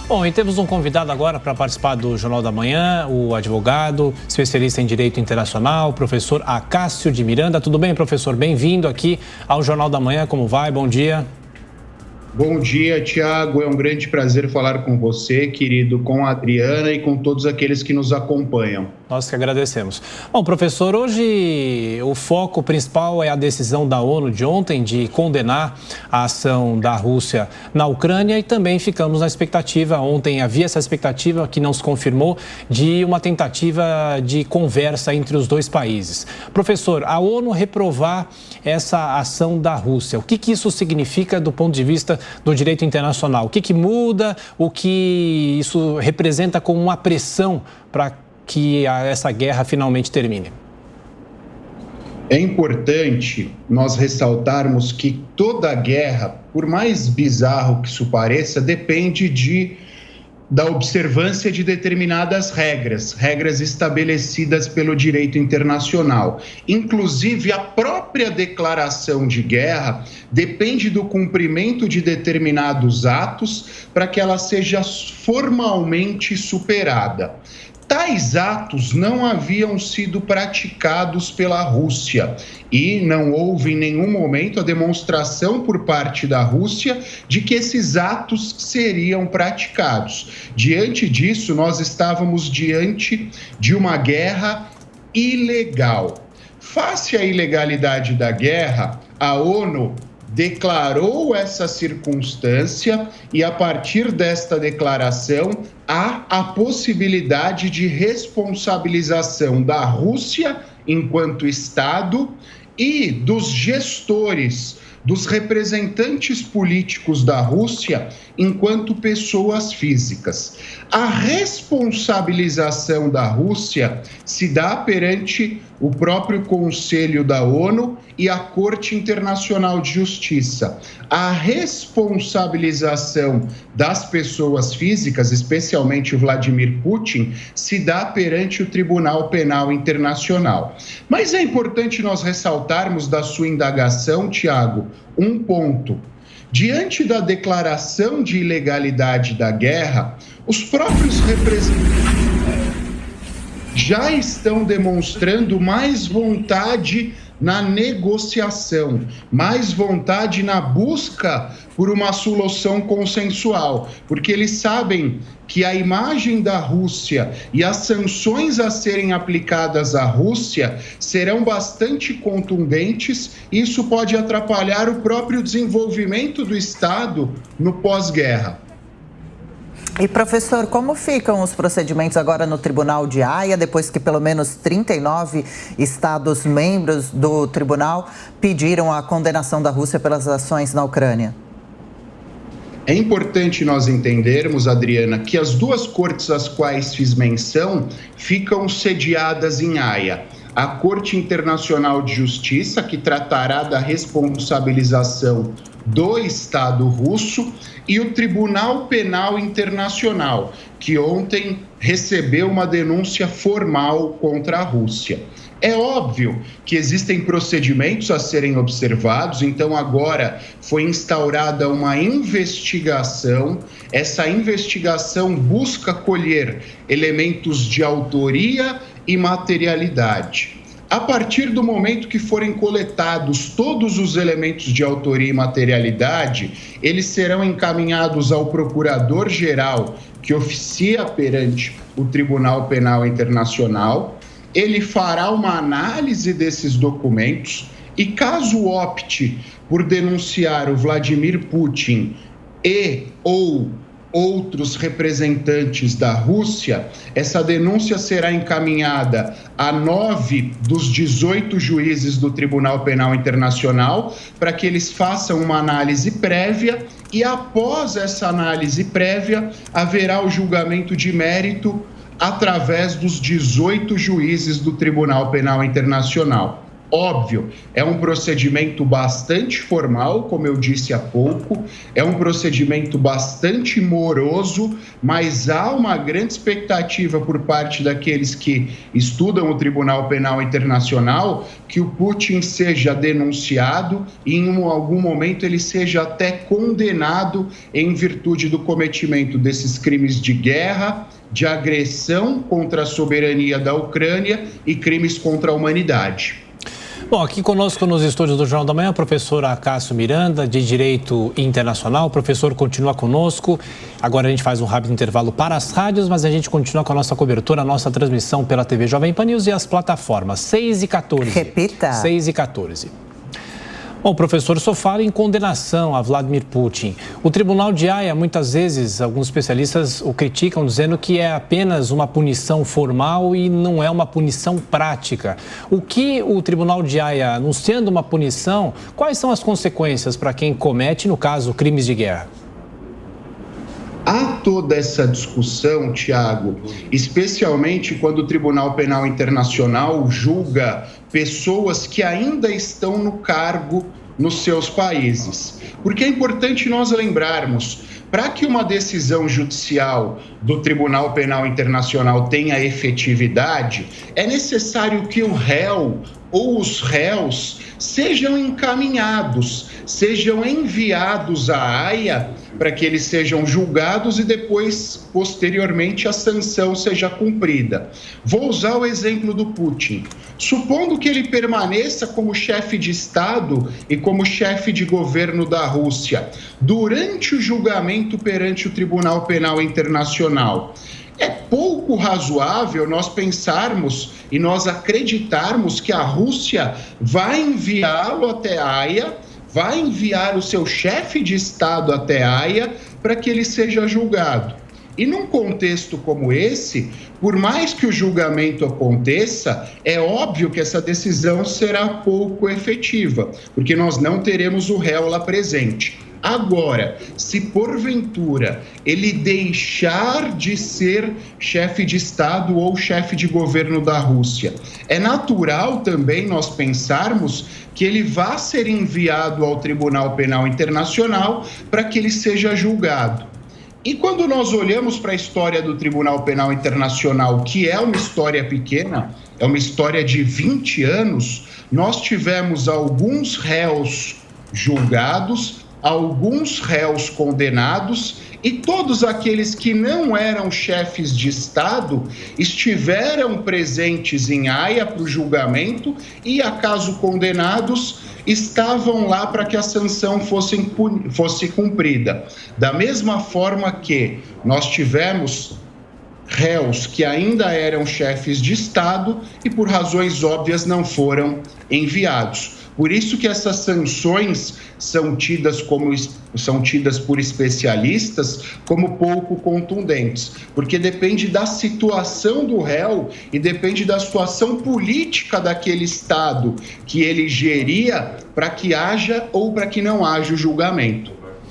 Bom, e temos um convidado agora para participar do Jornal da Manhã, o advogado, especialista em Direito Internacional, professor Acácio de Miranda. Tudo bem, professor? Bem-vindo aqui ao Jornal da Manhã. Como vai? Bom dia. Bom dia, Tiago. É um grande prazer falar com você, querido, com a Adriana e com todos aqueles que nos acompanham. Nós que agradecemos. Bom, professor, hoje o foco principal é a decisão da ONU de ontem de condenar a ação da Rússia na Ucrânia e também ficamos na expectativa, ontem havia essa expectativa que não se confirmou, de uma tentativa de conversa entre os dois países. Professor, a ONU reprovar essa ação da Rússia, o que isso significa do ponto de vista do direito internacional? O que muda? O que isso representa como uma pressão para que essa guerra finalmente termine? É importante nós ressaltarmos que toda guerra, por mais bizarro que isso pareça, depende da observância de determinadas regras estabelecidas pelo direito internacional. Inclusive, a própria declaração de guerra depende do cumprimento de determinados atos para que ela seja formalmente superada. Tais atos não haviam sido praticados pela Rússia e não houve em nenhum momento a demonstração por parte da Rússia de que esses atos seriam praticados. Diante disso, nós estávamos diante de uma guerra ilegal. Face à ilegalidade da guerra, a ONU declarou essa circunstância e, a partir desta declaração, há a possibilidade de responsabilização da Rússia enquanto Estado e dos gestores, dos representantes políticos da Rússia enquanto pessoas físicas. A responsabilização da Rússia se dá perante o próprio Conselho da ONU e a Corte Internacional de Justiça. A responsabilização das pessoas físicas, especialmente o Vladimir Putin, se dá perante o Tribunal Penal Internacional. Mas é importante nós ressaltarmos da sua indagação, Tiago, um ponto. Diante da declaração de ilegalidade da guerra, os próprios representantes já estão demonstrando mais vontade na negociação, mais vontade na busca por uma solução consensual, porque eles sabem que a imagem da Rússia e as sanções a serem aplicadas à Rússia serão bastante contundentes e isso pode atrapalhar o próprio desenvolvimento do Estado no pós-guerra. E, professor, como ficam os procedimentos agora no Tribunal de Haia, depois que pelo menos 39 estados membros do tribunal pediram a condenação da Rússia pelas ações na Ucrânia? É importante nós entendermos, Adriana, que as duas cortes às quais fiz menção ficam sediadas em Haia. A Corte Internacional de Justiça, que tratará da responsabilização do Estado russo, e o Tribunal Penal Internacional, que ontem recebeu uma denúncia formal contra a Rússia. É óbvio que existem procedimentos a serem observados, então agora foi instaurada uma investigação. Essa investigação busca colher elementos de autoria e materialidade. A partir do momento que forem coletados todos os elementos de autoria e materialidade, eles serão encaminhados ao procurador-geral, que oficia perante o Tribunal Penal Internacional. Ele fará uma análise desses documentos e, caso opte por denunciar o Vladimir Putin ou outros representantes da Rússia, essa denúncia será encaminhada a 9 dos 18 juízes do Tribunal Penal Internacional para que eles façam uma análise prévia e, após essa análise prévia, haverá o julgamento de mérito através dos 18 juízes do Tribunal Penal Internacional. Óbvio, é um procedimento bastante formal, como eu disse há pouco, é um procedimento bastante moroso, mas há uma grande expectativa por parte daqueles que estudam o Tribunal Penal Internacional que o Putin seja denunciado e em algum momento ele seja até condenado em virtude do cometimento desses crimes de guerra, de agressão contra a soberania da Ucrânia e crimes contra a humanidade. Bom, aqui conosco nos estúdios do Jornal da Manhã, a professora Cássio Miranda, de Direito Internacional. O professor continua conosco. Agora a gente faz um rápido intervalo para as rádios, mas a gente continua com a nossa cobertura, a nossa transmissão pela TV Jovem Pan News e as plataformas 6h14. Repita. 6h14. Bom, professor, só fala em condenação a Vladimir Putin. O Tribunal de Haia, muitas vezes, alguns especialistas o criticam, dizendo que é apenas uma punição formal e não é uma punição prática. O que o Tribunal de Haia, anunciando uma punição, quais são as consequências para quem comete, no caso, crimes de guerra? Há toda essa discussão, Tiago, especialmente quando o Tribunal Penal Internacional julga pessoas que ainda estão no cargo nos seus países. Porque é importante nós lembrarmos, para que uma decisão judicial do Tribunal Penal Internacional tenha efetividade, é necessário que o réu ou os réus sejam encaminhados, sejam enviados à Haia para que eles sejam julgados e depois, posteriormente, a sanção seja cumprida. Vou usar o exemplo do Putin. Supondo que ele permaneça como chefe de Estado e como chefe de governo da Rússia, durante o julgamento perante o Tribunal Penal Internacional, é pouco razoável nós pensarmos e nós acreditarmos que a Rússia vai enviá-lo até a Haia, vai enviar o seu chefe de Estado até a Haia para que ele seja julgado. E num contexto como esse, por mais que o julgamento aconteça, é óbvio que essa decisão será pouco efetiva, porque nós não teremos o réu lá presente. Agora, se porventura ele deixar de ser chefe de Estado ou chefe de governo da Rússia, é natural também nós pensarmos que ele vá ser enviado ao Tribunal Penal Internacional para que ele seja julgado. E quando nós olhamos para a história do Tribunal Penal Internacional, que é uma história pequena, é uma história de 20 anos, nós tivemos alguns réus julgados, alguns réus condenados e todos aqueles que não eram chefes de Estado estiveram presentes em Haia para o julgamento e, acaso condenados, estavam lá para que a sanção fosse cumprida. Da mesma forma que nós tivemos réus que ainda eram chefes de Estado e, por razões óbvias, não foram enviados. Por isso que essas sanções são tidas por especialistas como pouco contundentes, porque depende da situação do réu e depende da situação política daquele Estado que ele geria para que haja ou para que não haja o julgamento.